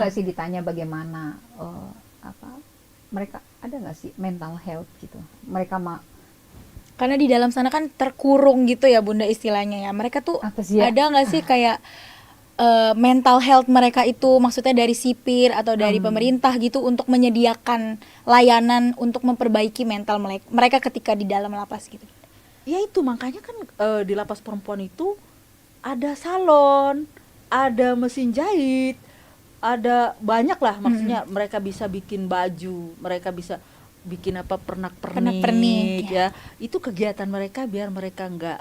nggak sih ditanya bagaimana mereka ada nggak sih mental health gitu? Mereka Karena di dalam sana kan terkurung gitu ya Bunda istilahnya ya. Mereka tuh ada nggak sih kayak mental health mereka itu maksudnya dari sipir atau dari pemerintah gitu untuk menyediakan layanan untuk memperbaiki mental mereka ketika di dalam lapas gitu. Ya itu makanya kan di lapas perempuan itu ada salon, ada mesin jahit, ada banyak lah maksudnya mereka bisa bikin baju, mereka bisa bikin pernak-pernik ya. Itu kegiatan mereka biar mereka nggak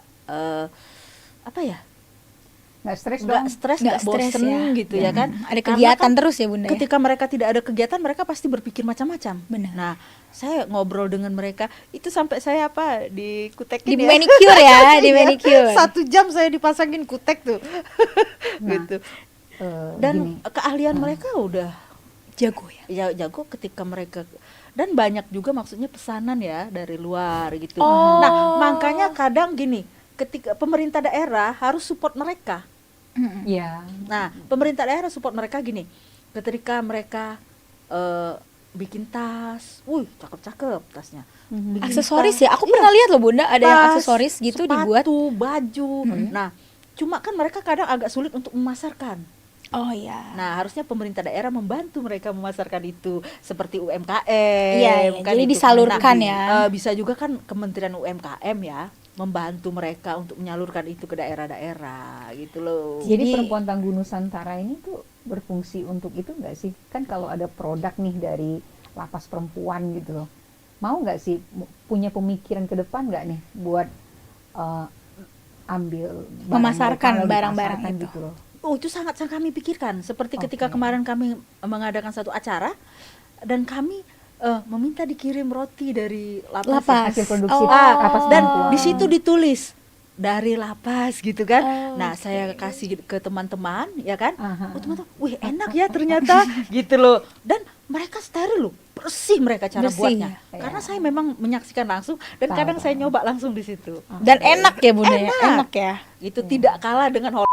nggak stres, nggak bosen ya. Gitu ya kan. Ada kegiatan kan, terus ya Bunda. Ketika mereka tidak ada kegiatan, mereka pasti berpikir macam-macam. Benar. Nah, saya ngobrol dengan mereka itu sampai saya dikutekin di manicure ya, di manicure. 1 jam saya dipasangin kutek tuh. Gitu. Dan keahlian mereka udah jago ya. Jago ketika mereka, dan banyak juga maksudnya pesanan ya dari luar gitu. Nah, makanya kadang gini, ketika pemerintah daerah harus support mereka. Nah, pemerintah daerah support mereka gini, ketika mereka bikin tas, cakep-cakep tasnya. Aksesoris ya, aku pernah lihat loh Bunda, ada yang aksesoris gitu sepatu, dibuat. Baju. Nah, cuma kan mereka kadang agak sulit untuk memasarkan. Oh iya. Nah, harusnya pemerintah daerah membantu mereka memasarkan itu seperti UMKM. Iya, kan jadi itu. disalurkan ya. Bisa juga kan Kementerian UMKM ya membantu mereka untuk menyalurkan itu ke daerah-daerah gitu loh. Jadi perempuan Tangguh Nusantara ini tuh berfungsi untuk itu nggak sih? Kan kalau ada produk nih dari lapas perempuan gitu loh, mau nggak sih punya pemikiran ke depan nggak nih buat ambil memasarkan barang-barang itu gitu loh. Itu sangat kami pikirkan. Seperti ketika kemarin kami mengadakan satu acara dan kami meminta dikirim roti dari lapas hasil produksi lapas, dan di situ ditulis dari lapas gitu kan. Nah, saya kasih ke teman-teman ya kan. Teman-teman, wih enak ya ternyata gitu loh. Dan mereka steril loh, bersih mereka cara buatnya. Karena saya memang menyaksikan langsung dan kadang saya nyoba langsung di situ. Dan enak ya Bunda, enak ya. Itu tidak kalah dengan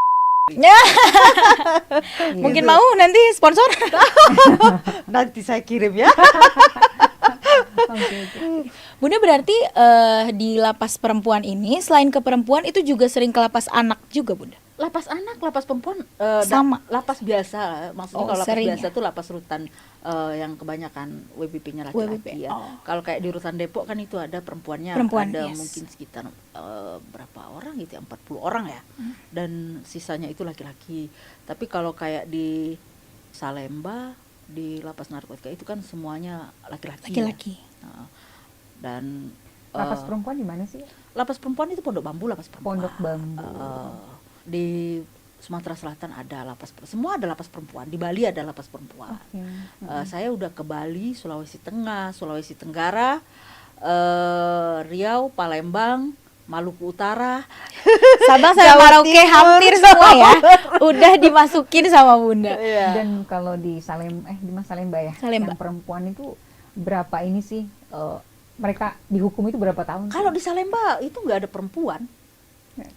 mungkin mau nanti sponsor. Nanti saya kirim ya. Bunda berarti di lapas perempuan ini selain ke perempuan itu juga sering ke lapas anak juga Bunda? Lapas anak, lapas perempuan sama. Lapas biasa, maksudnya kalau lapas biasa tuh lapas rutan yang kebanyakan WBP-nya laki-laki ya. Kalau kayak di rutan Depok kan itu ada perempuan ada mungkin sekitar berapa orang gitu ya, 40 orang ya. Dan sisanya itu laki-laki. Tapi kalau kayak di Salemba, di lapas narkotika itu kan semuanya laki-laki. Laki-laki. Ya. Dan lapas perempuan di mana sih? Lapas perempuan itu Pondok Bambu, lapas perempuan. Pondok Bambu. Di Sumatera Selatan ada lapas, semua ada lapas perempuan. Di Bali ada lapas perempuan. Saya udah ke Bali, Sulawesi Tengah, Sulawesi Tenggara, Riau, Palembang, Maluku Utara, Sabang sampai Merauke hampir semua ya. Udah dimasukin sama Bunda. Dan kalau di Salemba ya, yang perempuan itu berapa ini sih? Mereka dihukum itu berapa tahun? Kalau di Salemba itu nggak ada perempuan.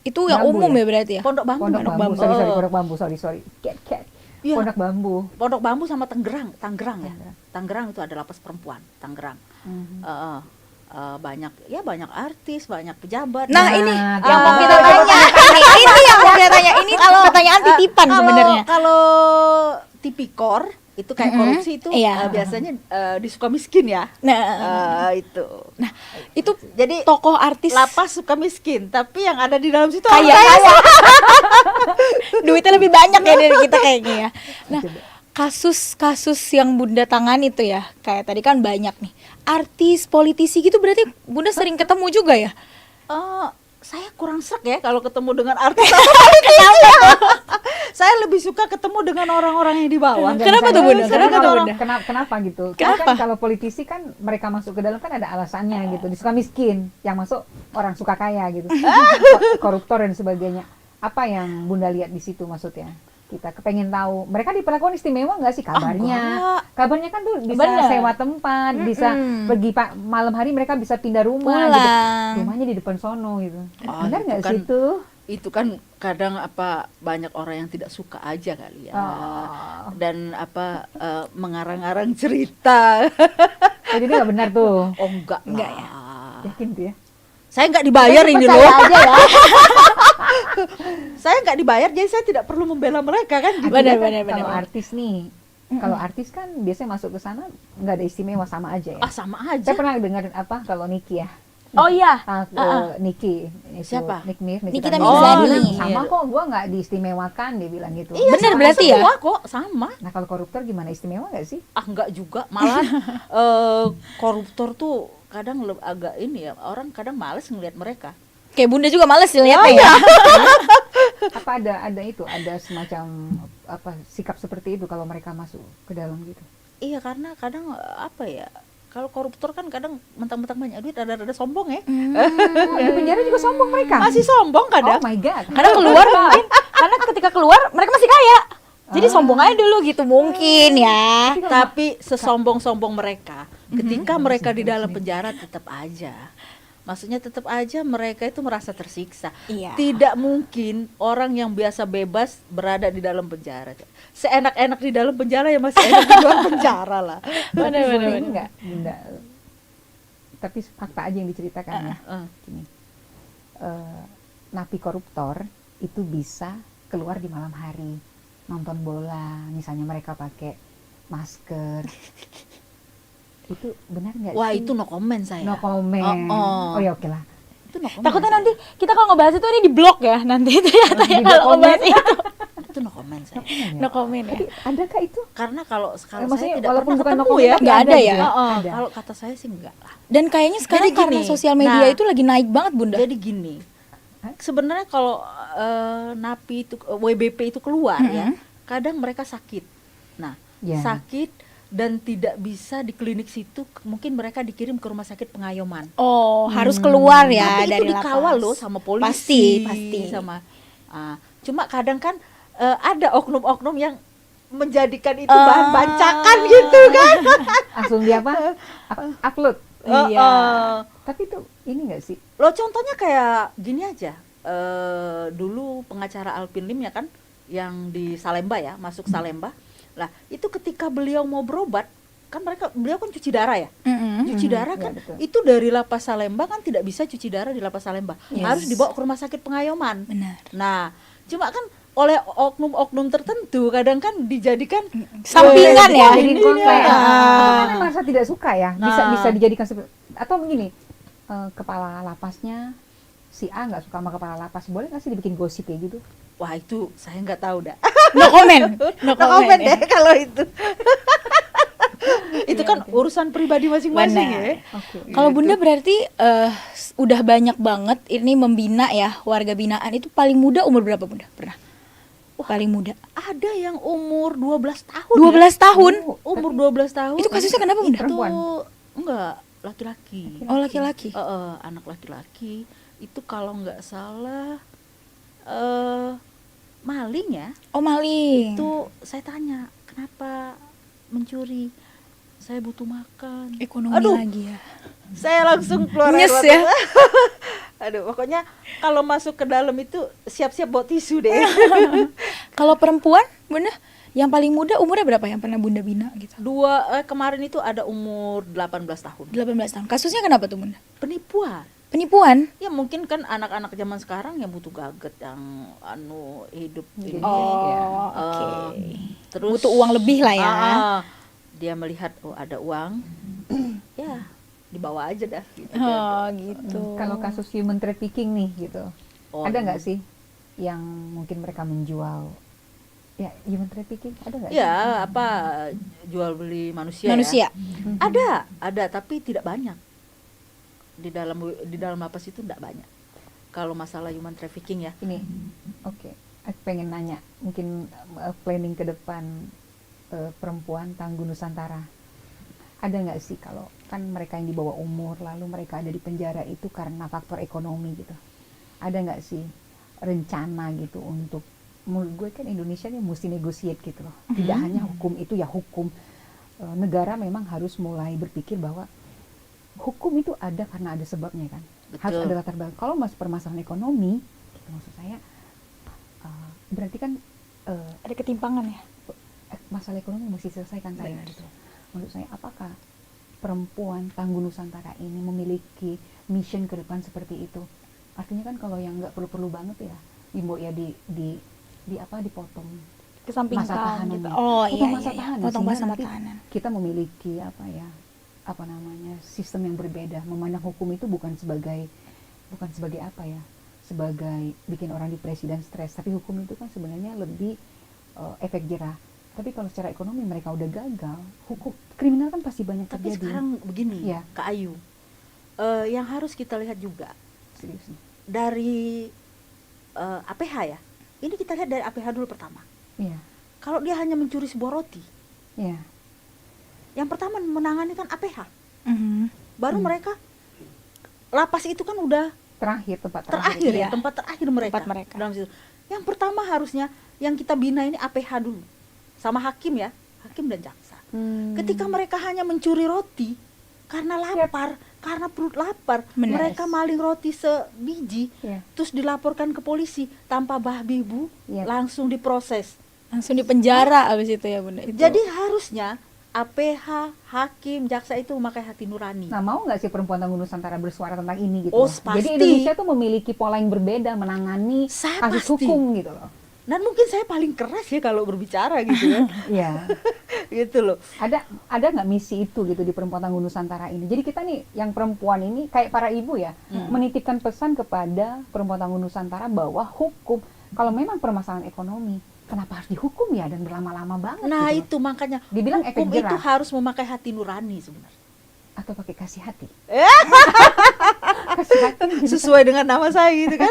Itu yang umum ya berarti ya? Pondok Bambu. Pondok Bambu, sorry. Ya. Pondok Bambu sama Tangerang ya. Tangerang itu ada lapas perempuan, Tangerang. Banyak artis, banyak pejabat. Nah, ini yang mau kita tanya. Ini yang mau kita tanya. Ini kalau pertanyaan titipan sebenarnya. Kalau tipikor itu kayak korupsi itu biasanya di Sukamiskin ya. Itu. Nah, itu jadi tokoh artis lapas Sukamiskin, tapi yang ada di dalam situ kaya. Duitnya lebih banyak ya dari kita kayaknya ya. Nah, kasus-kasus yang Bunda tangani itu ya, kayak tadi kan banyak nih. Artis, politisi gitu berarti Bunda sering ketemu juga ya? Saya kurang srek ya kalau ketemu dengan artis. Saya lebih suka ketemu dengan orang-orang yang di bawah. Kenapa tuh Bunda? Kenapa gitu? Kenapa? Kan kalau politisi kan mereka masuk ke dalam kan ada alasannya gitu. Di Sukamiskin yang masuk orang suka kaya gitu, koruptor dan sebagainya. Apa yang Bunda lihat di situ maksudnya? Kita kepengen tahu mereka diperlakukan istimewa nggak sih kabarnya? Kabarnya kan tuh bisa sewa tempat, bisa pergi malam hari mereka bisa pindah rumah gitu. Rumahnya di depan sono gitu. Benar nggak sih itu? itu kan kadang banyak orang yang tidak suka aja kali ya. Dan mengarang-arang cerita. Jadi nggak benar tuh. Oh enggak ya. Yakin tuh ya? Saya nggak dibayar ini loh. Aja ya. Saya nggak dibayar, jadi saya tidak perlu membela mereka kan. Benar. Kalau artis nih, kalau artis kan biasanya masuk ke sana nggak ada istimewa, sama aja ya. Sama aja. Saya pernah dengar kalau Niki ya. Oh iya. Niki. Siapa? Nikita Mirzani. Sama kok, gua nggak diistimewakan, dia bilang gitu. Iya, benar berarti ya. Semua kok sama. Nah kalau koruptor gimana, istimewa nggak sih? Enggak juga, malah koruptor tuh kadang agak ini ya, orang kadang males ngelihat mereka. Kayak Bunda juga males lihatnya ya. Apa ada semacam sikap seperti itu kalau mereka masuk ke dalam gitu? Iya, karena kadang kalau koruptor kan kadang mentang-mentang banyak duit, ada sombong ya. Di penjara juga sombong mereka. Masih sombong kadang. Oh my god. Karena keluar mungkin, karena ketika keluar mereka masih kaya. Jadi sombong aja dulu gitu mungkin ya. Tapi sesombong-sombong mereka, ketika mereka di dalam penjara tetap aja. Maksudnya tetap aja mereka itu merasa tersiksa. Iya. Tidak mungkin orang yang biasa bebas berada di dalam penjara. Seenak-enak di dalam penjara ya masih enak di luar penjara lah. Boleh enggak, Bunda? Tapi fakta aja yang diceritakan ya. Gini. Napi koruptor itu bisa keluar di malam hari, nonton bola, misalnya mereka pakai masker. Itu benar nggak sih? Wah, itu no comment saya. No comment. Oh ya oke lah. Itu no comment. Takutnya nanti kita kalau ngebahas itu ini di blok ya nanti ternyata ya kalau ngebahas itu. Itu no comment saya. No comment ya. Adakah itu? Karena kalau saya tidak walaupun pernah bukan no ketemu comment, ya. nggak ada ya. Ada. Kalau kata saya sih enggak lah. Dan kayaknya sekarang Jadi karena gini, sosial media itu lagi naik banget Bunda. Jadi gini, sebenarnya kalau napi itu WBP itu keluar ya, kadang mereka sakit. Nah, sakit dan tidak bisa di klinik situ, mungkin mereka dikirim ke rumah sakit Pengayoman. Oh, harus keluar ya. Tapi dari itu dikawal lapas. loh sama polisi. Pasti. Sama. Cuma kadang kan ada oknum-oknum yang menjadikan itu bahan bancakan gitu kan. Langsung dia upload. Iya. Tapi itu ini nggak sih? Lo contohnya kayak gini aja. Dulu pengacara Alvin Lim ya kan, yang di Salemba ya, masuk Salemba. Lah itu ketika beliau mau berobat, kan beliau kan cuci darah ya. Cuci darah kan ya, itu dari lapas Salemba kan tidak bisa cuci darah di lapas Salemba. Harus dibawa ke rumah sakit Pengayoman. Benar. Nah, cuma kan oleh oknum-oknum tertentu kadang kan dijadikan sampingan ya. Jadi kan merasa tidak suka ya. Bisa dijadikan seperti, atau begini, kepala lapasnya si A nggak suka sama kepala lapas, boleh nggak sih dibikin gosip kayak gitu? Wah, itu saya nggak tahu dah. No comment. No comment deh kalau itu. Itu kan urusan pribadi masing-masing ya. Kalau Bunda berarti udah banyak banget ini membina ya, warga binaan. Itu paling muda umur berapa Bunda? Pernah? Paling muda. Ada yang umur 12 tahun. 12 tahun? Umur 12 tahun. Itu kasusnya kenapa Bunda? Itu enggak, laki-laki. Oh, laki-laki. Anak laki-laki. Itu kalau nggak salah maling ya. Oh, maling. Itu saya tanya, kenapa mencuri? Saya butuh makan. Ekonomi lagi ya. Saya langsung keluar nyes ya. Aduh, pokoknya kalau masuk ke dalam itu siap-siap bawa tisu deh. Kalau perempuan, Bunda, yang paling muda umurnya berapa yang pernah Bunda bina gitu? Kemarin itu ada umur 18 tahun. 18 tahun. Kasusnya kenapa tuh Bunda? Penipuan? Ya mungkin kan anak-anak zaman sekarang yang butuh gadget, yang hidup ini. Oke. Terus butuh uang lebih lah ya. Dia melihat ada uang, ya dibawa aja dah. Gitu. Kalau kasus human trafficking nih gitu, ada nggak sih yang mungkin mereka menjual? Ya, human trafficking ada nggak? Ya, jual beli manusia. Ya? Ada, tapi tidak banyak. Di dalam lapas itu tidak banyak. Kalau masalah human trafficking ya. Ini, oke. Aku pengen nanya, mungkin planning ke depan perempuan Tangguh Nusantara. Ada nggak sih kalau kan mereka yang di bawah umur lalu mereka ada di penjara itu karena faktor ekonomi gitu? Ada nggak sih rencana gitu untuk, menurut gue kan Indonesia nih mesti negotiate gitu loh. Tidak hanya hukum itu ya hukum. Negara memang harus mulai berpikir bahwa hukum itu ada karena ada sebabnya kan. Betul. Harus ada latar belakang. Kalau permasalahan ekonomi, gitu, maksud saya. Berarti kan ada ketimpangan ya, masalah ekonomi mesti diselesaikan saya gitu. Menurut saya, apakah perempuan Tangguh Nusantara ini memiliki mission ke depan seperti itu? Artinya kan kalau yang nggak perlu-perlu banget ya, dipotong, kesampingkan masa tahanan gitu. Potong masa tahanan. Kita memiliki sistem yang berbeda, memandang hukum itu bukan sebagai sebagai bikin orang depresi dan stres, tapi hukum itu kan sebenarnya lebih efek jerah. Tapi kalau secara ekonomi mereka udah gagal, hukum kriminal kan pasti banyak terjadi. Tapi sekarang begini, Kak Ayu, yang harus kita lihat juga dari APH ya. Ini kita lihat dari APH dulu pertama. Kalau dia hanya mencuri sebuah roti, yang pertama menangani kan APH. Baru mereka lapas itu kan udah tempat terakhir mereka. Dalam situ. Yang pertama harusnya yang kita bina ini APH dulu. Sama hakim dan jaksa. Ketika mereka hanya mencuri roti karena lapar, karena perut lapar, mereka maling roti sebiji, terus dilaporkan ke polisi tanpa babi bu, langsung diproses, langsung dipenjara abis itu ya Bunda. Jadi harusnya APH, hakim, jaksa itu memakai hati nurani. Nah, mau nggak sih perempuan Tangguh Nusantara bersuara tentang ini gitu? Pasti. Jadi Indonesia tuh memiliki pola yang berbeda menangani kasus hukum gitu loh. Dan mungkin saya paling keras ya kalau berbicara gitu ya. Iya. Gitu loh. Ada nggak misi itu gitu di perempuan Tangguh Nusantara ini? Jadi kita nih yang perempuan ini kayak para ibu ya, menitipkan pesan kepada perempuan Tangguh Nusantara bahwa hukum, kalau memang permasalahan ekonomi, kenapa harus dihukum ya dan berlama-lama banget? Nah gitu itu makanya dibilang hukum itu harus memakai hati nurani sebenarnya. Atau pakai kasih hati. Kasih hati sesuai dengan nama saya gitu kan.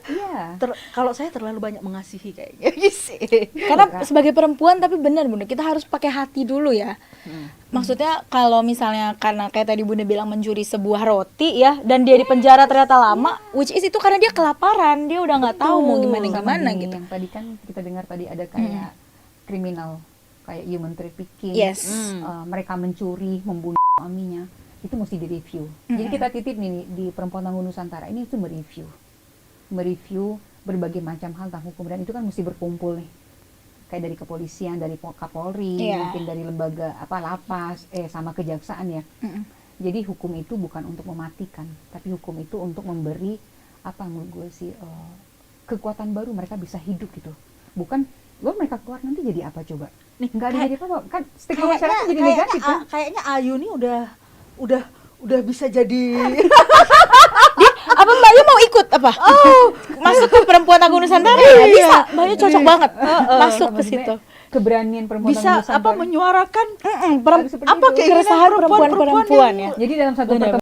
Iya. Kalau saya terlalu banyak mengasihi kayaknya sih. Karena sebagai perempuan tapi benar Bunda, kita harus pakai hati dulu ya. Maksudnya kalau misalnya karena kayak tadi Bunda bilang mencuri sebuah roti ya, dan dia di penjara ternyata lama, which is itu karena dia kelaparan, dia udah nggak tahu mau gimana gitu. Yang tadi kan kita dengar tadi ada kayak kriminal, kayak human trafficking. Yes. Mereka mencuri, membunuh suaminya, itu mesti direview. Jadi kita titip nih di perempuan Tangguh Nusantara ini itu mereview berbagai macam hal tentang hukum, dan itu kan mesti berkumpul nih, kayak dari kepolisian, dari Kapolri, mungkin dari lembaga lapas, sama kejaksaan ya. Jadi hukum itu bukan untuk mematikan, tapi hukum itu untuk memberi menurut gue sih kekuatan baru, mereka bisa hidup gitu. Bukan mereka keluar nanti jadi apa coba? Nggak ada jadi apa kan, stigma masyarakat jadi negatif kan? Kayaknya Ayu nih udah bisa jadi apa Mbak Ayu mau ikut apa? Masuk ke perempuan Tangguh Nusantara ya? Bisa, Mbak Ayu cocok banget masuk ke situ. Keberanian perempuan Tangguh Nusantara bisa menyuarakan keresahan perempuan ya. Jadi dalam satu pertemuan